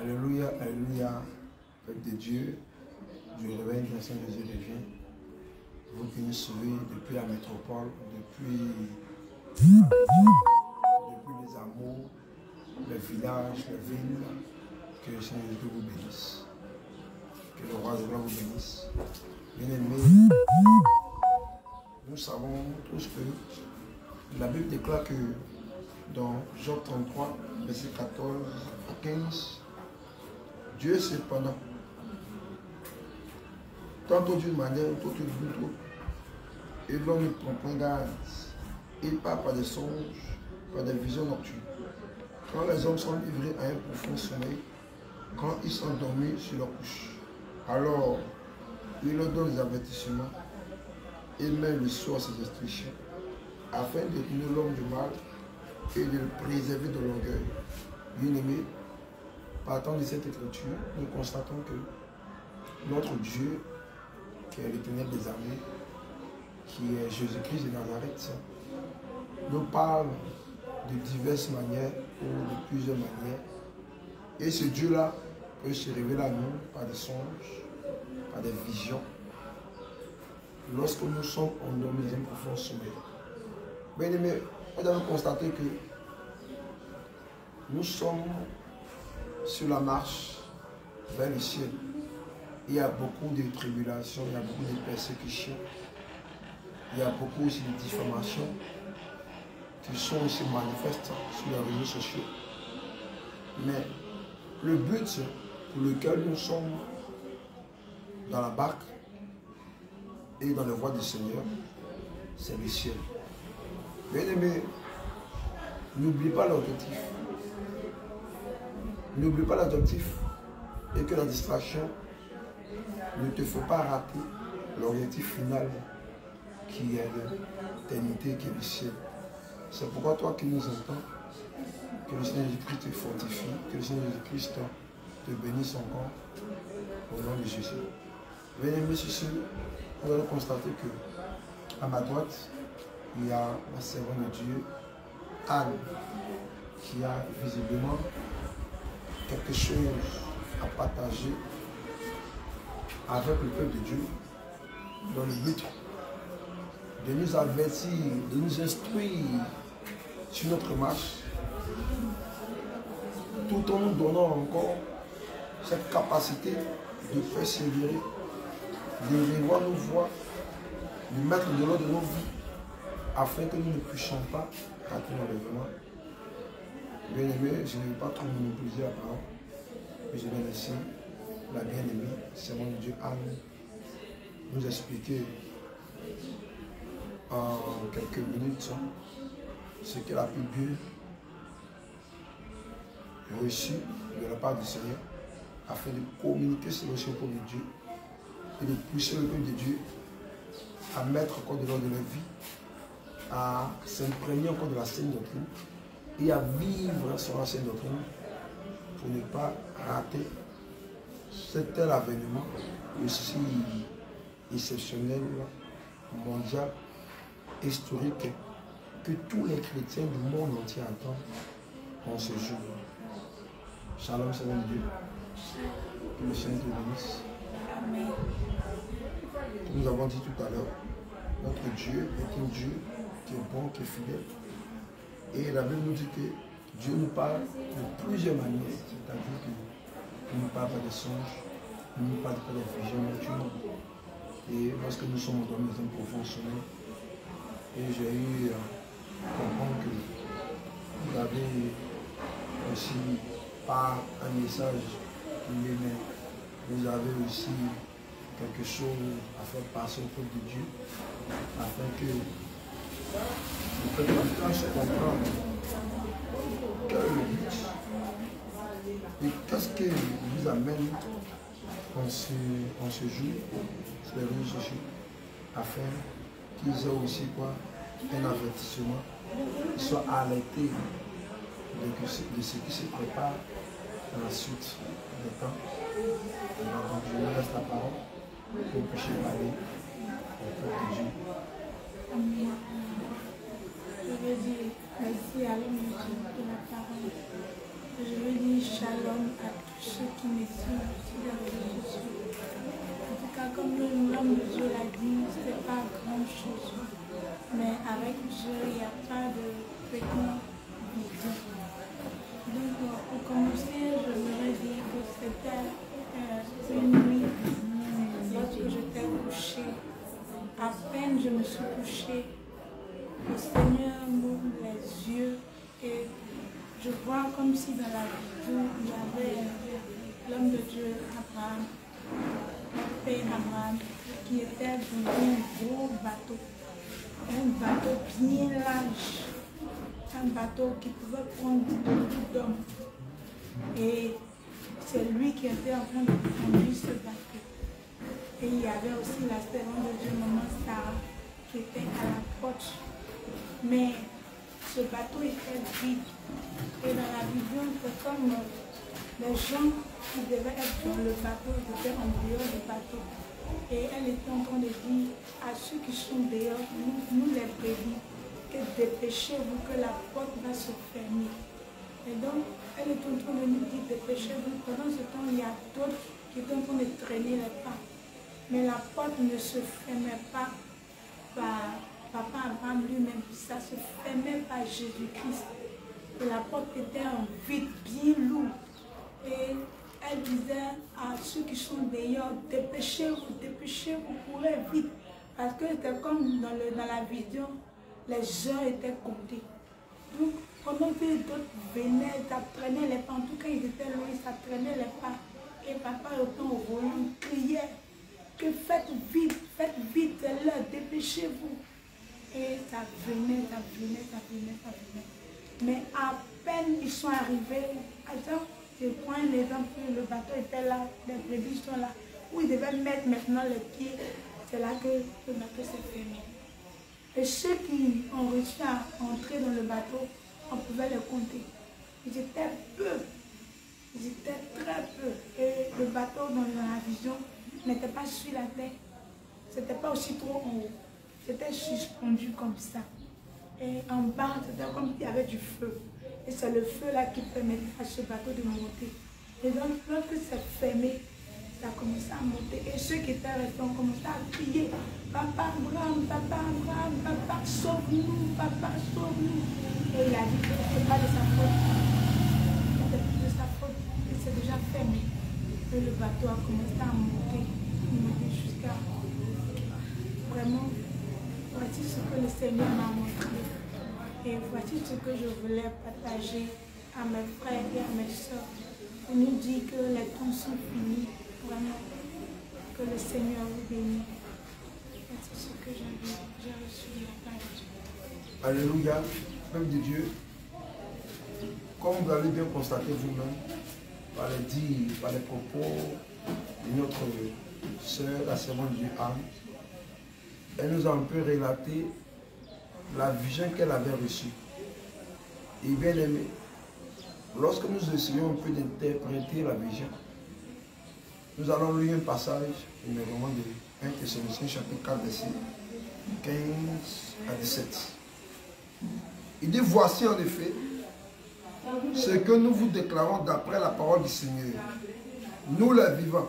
Alléluia, alléluia, peuple de Dieu, du réveil de la Saint Jésus revient. Vous qui nous suivez depuis la métropole, depuis les amours, les villages, les villes, que le Seigneur Jésus vous bénisse. Que le roi de gloire vous bénisse. Bien-aimés, nous savons tous que la Bible déclare que dans Job 33, verset 14 à 15, Dieu cependant, tantôt d'une manière, tantôt d'une autre, et l'homme ne prend point garde. Il part par des songes, par des visions nocturnes. Quand les hommes sont livrés à un profond sommeil, quand ils sont endormis sur leur couche, alors il leur donne des avertissements et met le sort à ses instructions, afin de tenir l'homme du mal et de le préserver de l'orgueil. Bien-aimés, partant de cette écriture, nous constatons que notre Dieu, qui est l'Éternel des armées, qui est Jésus-Christ de Nazareth, nous parle de diverses manières ou de plusieurs manières. Et ce Dieu-là peut se révéler à nous par des songes, par des visions, lorsque nous sommes endormis dans un profond sommeil. Bien-aimés, nous avons constaté que nous sommes sur la marche vers le ciel. Il y a beaucoup de tribulations, il y a beaucoup de persécutions, il y a beaucoup aussi de diffamations qui sont aussi manifestes sur les réseaux sociaux. Mais le but pour lequel nous sommes dans la barque et dans les voies du Seigneur, c'est le ciel. Bien-aimés, n'oublie pas l'objectif. N'oublie pas l'objectif et que la distraction ne te fait pas rater l'objectif final qui est l'éternité, qui est le ciel. C'est pourquoi toi qui nous entends, que le Seigneur Jésus-Christ te fortifie, que le Seigneur Jésus-Christ te bénisse encore au nom de Jésus. Bien-aimés, ceci, nous allons constater que à ma droite, il y a la servante de Dieu, Anne, qui a visiblement quelque chose à partager avec le peuple de Dieu dans le but de nous avertir, de nous instruire sur notre marche, tout en nous donnant encore cette capacité de persévérer, de revoir nos voies, de mettre de l'ordre de nos vies, afin que nous ne puissions pas rater l'enlèvement. Bien aimé, je ne vais pas trop monopoliser la parole, mais je vais laisser la bien-aimée, c'est mon Dieu Anne, nous expliquer en quelques minutes ce qu'elle a pu bien reçu de la part du Seigneur, afin de communiquer ce reçu au peuple de Dieu et de pousser le peuple de Dieu à mettre encore de l'ordre de leur vie, à s'imprégner encore de la saine doctrine et à vivre sur la saine doctrine pour ne pas rater cet tel avènement aussi exceptionnel, mondial, historique, que tous les chrétiens du monde entier attendent en ce jour. Shalom, Seigneur Dieu. Que le Seigneur te bénisse. Amen. Nous avons dit tout à l'heure, notre Dieu est un Dieu qui est bon, qui est fidèle. Et la Bible nous dit que Dieu nous parle de plusieurs manières, c'est-à-dire qu'il nous parle par des songes, il nous parle par des visions nocturnes. Et lorsque nous sommes endormis dans un profond sommeil, et j'ai eu à comprendre que vous avez aussi, par un message qui m'aimait, vous avez aussi quelque chose à faire passer au peuple de Dieu, afin que le peuple puisse comprendre quel est le but et qu'est-ce qui vous amène en ce jour sur les réseaux sociaux, afin qu'ils aient aussi quoi, un avertissement, qu'ils soient alertés de ce qui se prépare dans la suite des temps. Donc je vous laisse la parole pour que vous puissiez parler au peuple de Dieu. Amen. Je veux dire merci à l'homme de la parole. Je veux dire Shalom à tous ceux qui me suivent sur les réseaux sociaux. En tout cas, comme l'homme de Dieu l'a dit, ce n'est pas grand chose. Mais avec Dieu, il n'y a pas de petit bidon. Donc, pour commencer, je voudrais dire que c'était une nuit lorsque j'étais couchée. À peine je me suis couchée, le Seigneur m'ouvre les yeux et je vois comme si dans la vision, il y avait l'homme de Dieu, Abraham, mon père Abraham, qui était dans un gros bateau. Un bateau bien large. Un bateau qui pouvait prendre beaucoup d'hommes. Et c'est lui qui était en train de conduire ce bateau. Et il y avait aussi la servante de Dieu, maman Sarah, qui était à la porte. Mais ce bateau était vide. Et dans la vision, c'est comme les gens qui devaient être dans le bateau, ils étaient en dehors du bateau. Et elle était en train de dire à ceux qui sont dehors, nous les brebis, que dépêchez-vous, que la porte va se fermer. Et donc, elle est en train de nous dire dépêchez-vous. Pendant ce temps, il y a d'autres qui étaient en train de traîner les pas. Mais la porte ne se fermait pas par Papa Abraham lui-même, ça se fermait par Jésus-Christ. Et la porte était en vide, bien lourde. Et elle disait à ceux qui sont dehors, dépêchez-vous, courez vite. Parce que c'était comme dans la vision, les heures étaient comptées. Donc, pendant que d'autres venaient, ça traînait les pas, en tout cas ils étaient loin, ça traînait les pas. Et papa était au volant, criait que faites vite, c'est l'heure, dépêchez-vous. Et ça venait. Mais à peine ils sont arrivés, attends, je prends un exemple, le bateau était là, les brebis sont là, où ils devaient mettre maintenant les pieds, c'est là que le bateau s'est fermé. Et ceux qui ont réussi à entrer dans le bateau, on pouvait les compter. Ils étaient peu, ils étaient très peu. Et le bateau dans la vision n'était pas sur la terre, c'était pas aussi trop en haut, c'était suspendu comme ça. Et en bas, c'était comme s'il y avait du feu. Et c'est le feu là qui permettait à ce bateau de monter. Et donc, lorsque c'est fermé, ça a commencé à monter. Et ceux qui étaient restés ont commencé à crier Papa Abraham, papa, sauve-nous, papa, sauve-nous. Et il a dit que ce n'est pas de sa faute. C'était plus de sa faute. Et c'est déjà fermé. Et le bateau a commencé à monter jusqu'à vraiment. Voici ce que le Seigneur m'a montré. Et voici ce que je voulais partager à mes frères et à mes soeurs. Pour nous dire que les temps sont finis. Vraiment. Que le Seigneur vous bénisse. Voici ce que j'ai reçu de la part de Dieu. Alléluia. Peuple de Dieu. Comme vous l'avez bien constaté vous-même, par les dires, par les propos de notre sœur, la servante de Dieu Anne, elle nous a un peu relaté la vision qu'elle avait reçue. Et bien aimé, lorsque nous essayons un peu d'interpréter la vision, nous allons lire un passage, numéro 1 de 1 Thessaloniciens chapitre 4, verset 15 à 17. Il dit, voici en effet ce que nous vous déclarons d'après la parole du Seigneur. Nous les vivants,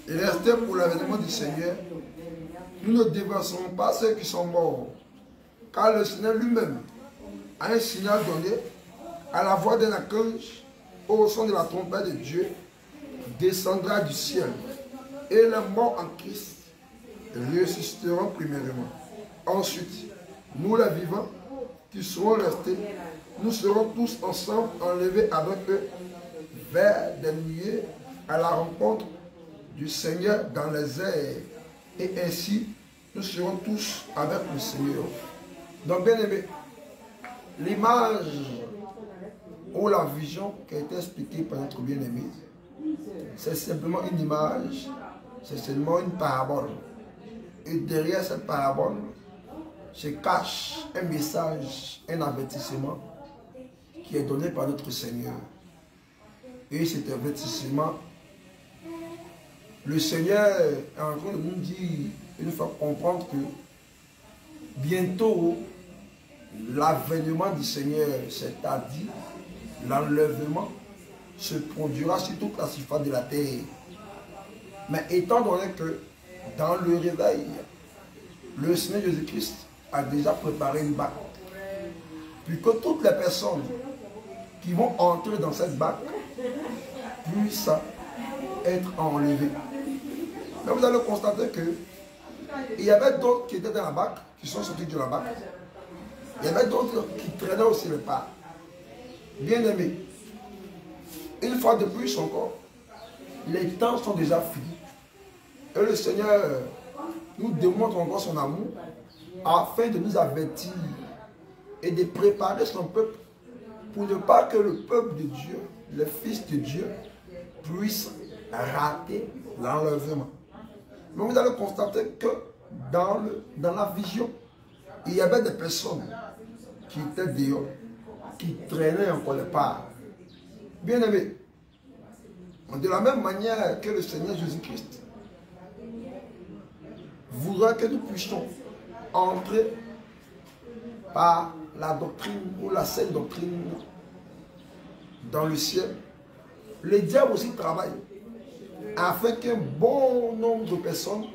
et restez pour l'avènement du Seigneur, nous ne dévassons pas ceux qui sont morts, car le Seigneur lui-même a un signal donné à la voix d'un archange, au son de la trompette de Dieu, descendra du ciel, et les morts en Christ ressusciteront premièrement. Ensuite, nous les vivants qui serons restés, nous serons tous ensemble enlevés avec eux vers des nuées à la rencontre du Seigneur dans les airs. Et ainsi, nous serons tous avec le Seigneur. Donc, bien aimé, l'image ou la vision qui a été expliquée par notre bien-aimé, c'est simplement une image, c'est seulement une parabole. Et derrière cette parabole, se cache un message, un avertissement qui est donné par notre Seigneur. Et cet avertissement, le Seigneur est en train de nous dire, de nous faire comprendre que bientôt, l'avènement du Seigneur, c'est-à-dire l'enlèvement se produira sur toute la surface de la terre. Mais étant donné que dans le réveil, le Seigneur Jésus-Christ a déjà préparé une barque, puis que toutes les personnes qui vont entrer dans cette barque puissent être enlevées. Mais vous allez constater que il y avait d'autres qui étaient dans la barque, qui sont sortis de la barque. Il y avait d'autres qui traînaient aussi le pas. Bien aimés, une fois de plus encore, les temps sont déjà finis. Et le Seigneur nous démontre encore son amour afin de nous avertir et de préparer son peuple pour ne pas que le peuple de Dieu, le Fils de Dieu, puisse rater l'enlèvement. Mais vous allez constater que dans la vision, il y avait des personnes qui étaient dehors, qui traînaient encore les parts. Bien aimé, de la même manière que le Seigneur Jésus-Christ voudra que nous puissions entrer par la doctrine ou la saine doctrine dans le ciel, le diable aussi travaille afin qu'un bon nombre de personnes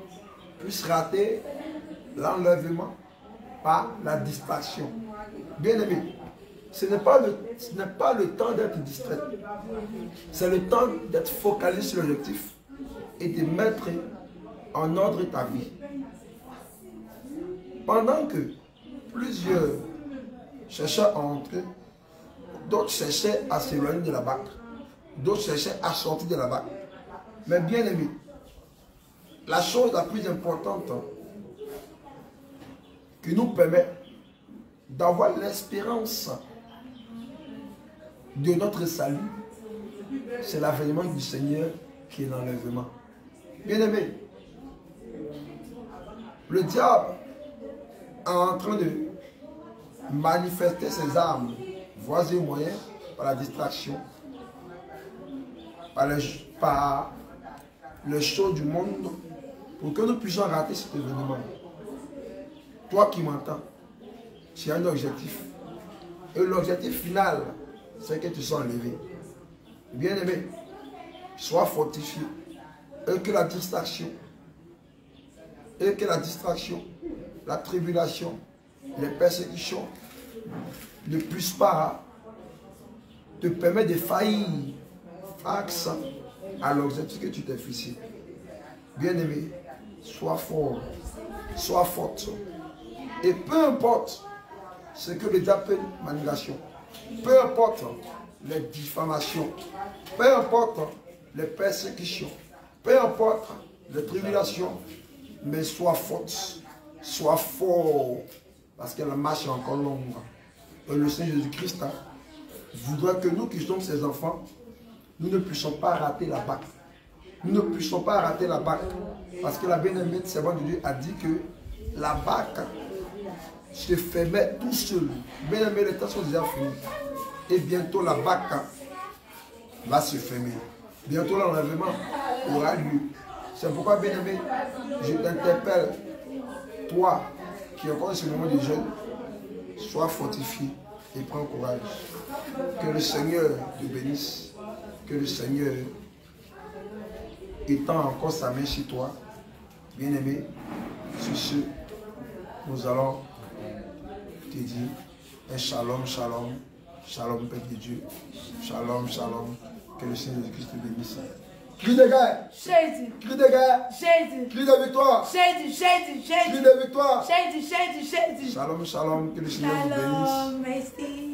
puissent rater l'enlèvement par la distraction. Bien aimé, ce n'est pas le temps d'être distrait. C'est le temps d'être focalisé sur l'objectif et de mettre en ordre ta vie. Pendant que plusieurs cherchaient à entrer, d'autres cherchaient à s'éloigner de la barque, d'autres cherchaient à sortir de la barque. Mais bien aimé, la chose la plus importante qui nous permet d'avoir l'espérance de notre salut, c'est l'avènement du Seigneur qui est l'enlèvement. Bien aimé, le diable est en train de manifester ses armes, voies et moyens par la distraction, par les choses du monde, pour que nous puissions rater cet événement. Toi qui m'entends, tu as un objectif. Et l'objectif final, c'est que tu sois enlevé. Bien aimé, sois fortifié. Et que la distraction, la tribulation, les persécutions ne puissent pas te permettre de faillir face à l'objectif que tu t'es fixé. Bien aimé, sois fort, sois forte. Et peu importe ce que le diable peut manipulation, peu importe les diffamations, peu importe les persécutions, peu importe les tribulations, mais sois forte, sois fort, parce que la marche est encore longue. Et le Seigneur Jésus-Christ voudrait que nous qui sommes ses enfants, nous ne puissions pas rater la barque. Nous ne puissions pas rater la barque. Parce que la bien-aimée servante de Dieu a dit que la barque se fermait tout seul. Bien-aimé, les temps sont déjà finis. Et bientôt la barque va se fermer. Bientôt l'enlèvement aura lieu. C'est pourquoi, bien-aimé, je t'interpelle, toi qui es encore dans ce moment de jeûne, sois fortifié et prends courage. Que le Seigneur te bénisse. Que le Seigneur étend encore sa main sur toi. Bien-aimé, sur ce, nous allons te dire un shalom, shalom, shalom, Père de Dieu. Shalom, shalom. Que le Seigneur Jésus-Christ te bénisse. Cri de guerre. Jésus. Cri de guerre. Jésus. Cri de victoire. Jésus, Jésus, Cri Jésus. de victoire. Jésus, Jésus, Jésus. Shalom, shalom. Que le Seigneur vous bénisse. Shalom, merci.